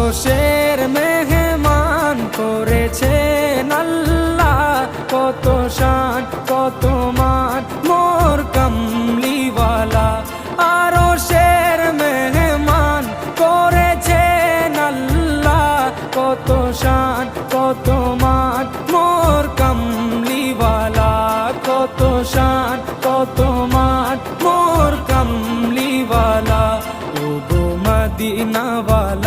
আরশের মেহমান করেছেন আল্লাহ, কত শান কত মান মোর কামলিওয়ালা। আরশের মেহমান করেছেন আল্লাহ, কত শান কত মান মোর কামলিওয়ালা, কত শান কত মান মোর কামলিওয়ালা। ও গো মদিনাওয়ালা